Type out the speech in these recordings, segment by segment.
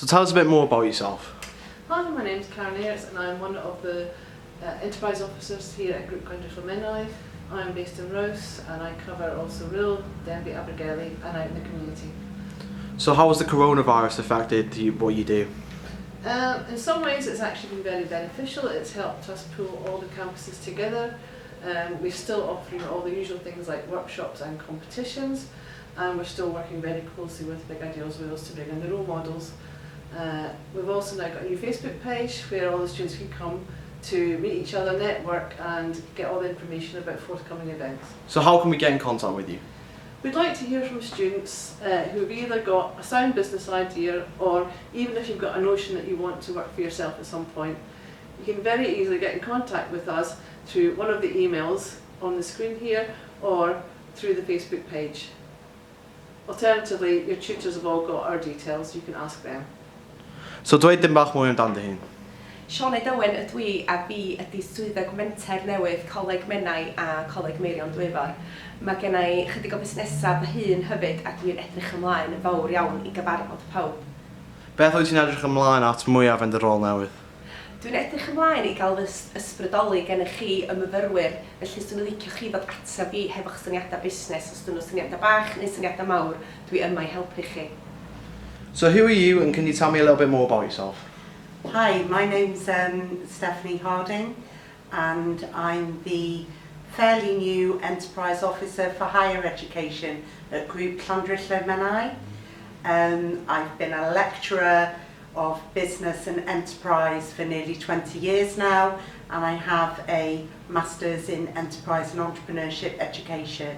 So tell us a bit more about yourself. Hi, my name's Karen Ayres and I'm one of the enterprise officers here at Group Clondalkin Menai. I'm based in Rouse and I cover also Rhyl, Denbigh, Abergele and out in the community. So how has the coronavirus affected what you do? In some ways it's actually been very beneficial. It's helped us pull all the campuses together. We're still offering all the usual things like workshops and competitions, and we're still working very closely with Big Ideas Wales to bring in the role models. We've also now got a new Facebook page where all the students can come to meet each other, network and get all the information about forthcoming events. So how can we get in contact with you? We'd like to hear from students who've either got a sound business idea, or even if you've got a notion that you want to work for yourself at some point. You can very easily get in contact with us through one of the emails on the screen here or through the Facebook page. Alternatively, your tutors have all got our details, you can ask them. So dweud dim bach mwy amdan dy hun. Siôn Owen ydw i a fi ydy swyddog Menter newydd Coleg Menai a Coleg Meirion Dwyfor. Mae gen i chydig o busnesaf fy hun hefyd a dwi'n edrych ymlaen yn fawr iawn i gyfarfod pawb. Beth wyt ti'n edrych ymlaen at mwyaf yn dy rôl newydd? Dwi'n edrych ymlaen i gael ysbrydoli gennych chi y myfyrwyr, felly os dwi'n licio chi fod ateb fi hefo'ch syniadau busnes, os dwi'n syniadau bach neu syniadau mawr, dwi yma i helpu chi. So who are you and can you tell me a little bit more about yourself? Hi, my name's Stephanie Harding and I'm the fairly new Enterprise Officer for Higher Education at Group Clondalkin Menai. I've been a lecturer of business and enterprise for nearly 20 years now, and I have a Masters in Enterprise and Entrepreneurship Education.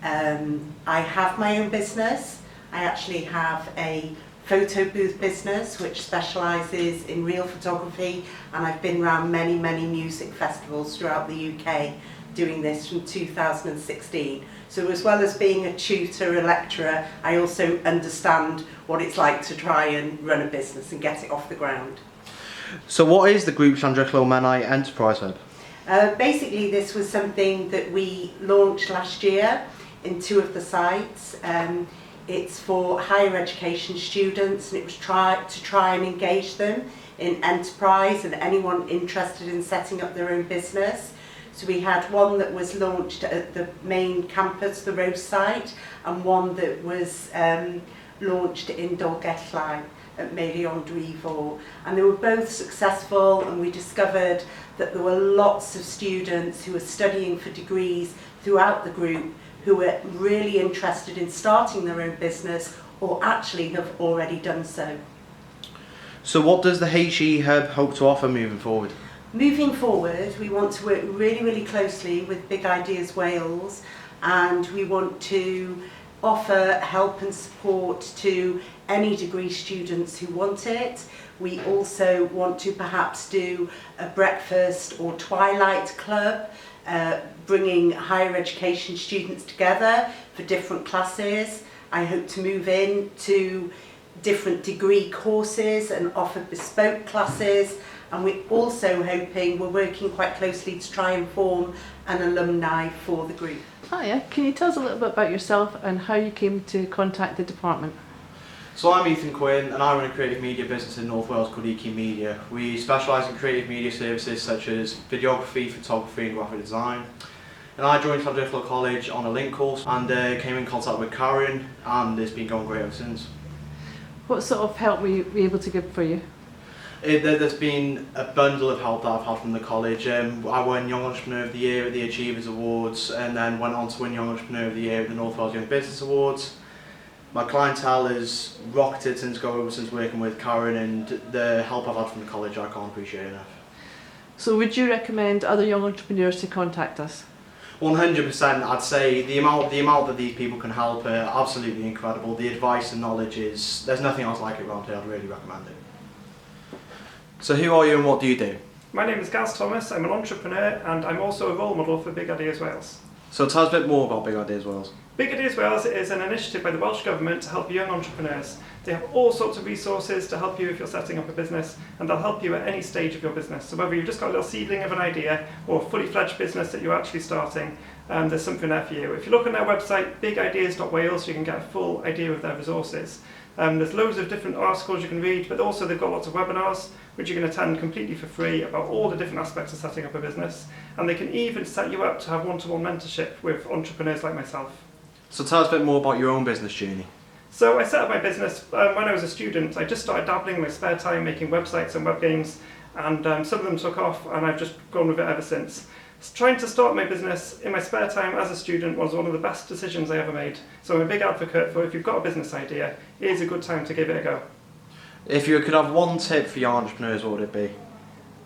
I have my own business. I actually have a photo booth business which specialises in real photography, and I've been around many music festivals throughout the UK doing this from 2016. So as well as being a tutor, a lecturer, I also understand what it's like to try and run a business and get it off the ground. So what is the Group Clondalkin Menai Enterprise Hub? Basically this was something that we launched last year in 2 of the sites. It's for higher education students and it was to try and engage them in enterprise and anyone interested in setting up their own business. So we had one that was launched at the main campus, the Rose site, and one that was launched in Dolgellau at Meirion Dwyfor. And they were both successful, and we discovered that there were lots of students who were studying for degrees throughout the group who were really interested in starting their own business or actually have already done so. So what does the HE Hub hope to offer moving forward? Moving forward, we want to work really closely with Big Ideas Wales, and we want to offer help and support to any degree students who want it. We also want to perhaps do a breakfast or twilight club, bringing higher education students together for different classes. I hope to move in to different degree courses and offer bespoke classes, and we're also hoping, we're working quite closely to try and form an alumni for the group. Hiya, can you tell us a little bit about yourself and how you came to contact the department? So I'm Ethan Quinn and I run a creative media business in North Wales called EQ Media. We specialise in creative media services such as videography, photography and graphic design. And I joined Llandrillo College on a link course and came in contact with Karen, and it's been going great ever since. What sort of help were you able to give for you? There's been a bundle of help that I've had from the college. I won Young Entrepreneur of the Year at the Achievers Awards and then went on to win Young Entrepreneur of the Year at the North Wales Young Business Awards. My clientele has rocketed since working with Karen, and the help I've had from the college I can't appreciate enough. So would you recommend other young entrepreneurs to contact us? 100%. I'd say the amount that these people can help are absolutely incredible. The advice and knowledge there's nothing else like it around here. I'd really recommend it. So who are you and what do you do? My name is Gaz Thomas, I'm an entrepreneur and I'm also a role model for Big Ideas Wales. So tell us a bit more about Big Ideas Wales. Big Ideas Wales is an initiative by the Welsh Government to help young entrepreneurs. They have all sorts of resources to help you if you're setting up a business, and they'll help you at any stage of your business. So whether you've just got a little seedling of an idea or a fully fledged business that you're actually starting, there's something there for you. If you look on their website, bigideas.wales, you can get a full idea of their resources. There's loads of different articles you can read, but also they've got lots of webinars which you can attend completely for free about all the different aspects of setting up a business, and they can even set you up to have one-to-one mentorship with entrepreneurs like myself. So tell us a bit more about your own business journey. So I set up my business when I was a student. I just started dabbling in my spare time making websites and web games, and some of them took off, and I've just gone with it ever since. Trying to start my business in my spare time as a student was one of the best decisions I ever made. So I'm a big advocate for, if you've got a business idea, here's a good time to give it a go. If you could have one tip for young entrepreneurs, what would it be?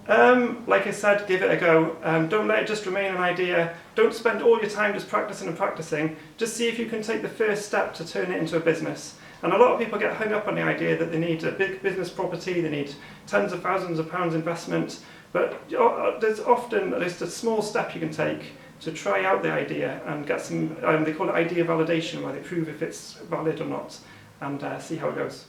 Like I said, give it a go. Don't let it just remain an idea. Don't spend all your time just practicing and practicing. Just see if you can take the first step to turn it into a business. And a lot of people get hung up on the idea that they need a big business property, they need tens of thousands of pounds investment. But there's often just a small step you can take to try out the idea and get some, they call it idea validation, where they prove if it's valid or not, and see how it goes.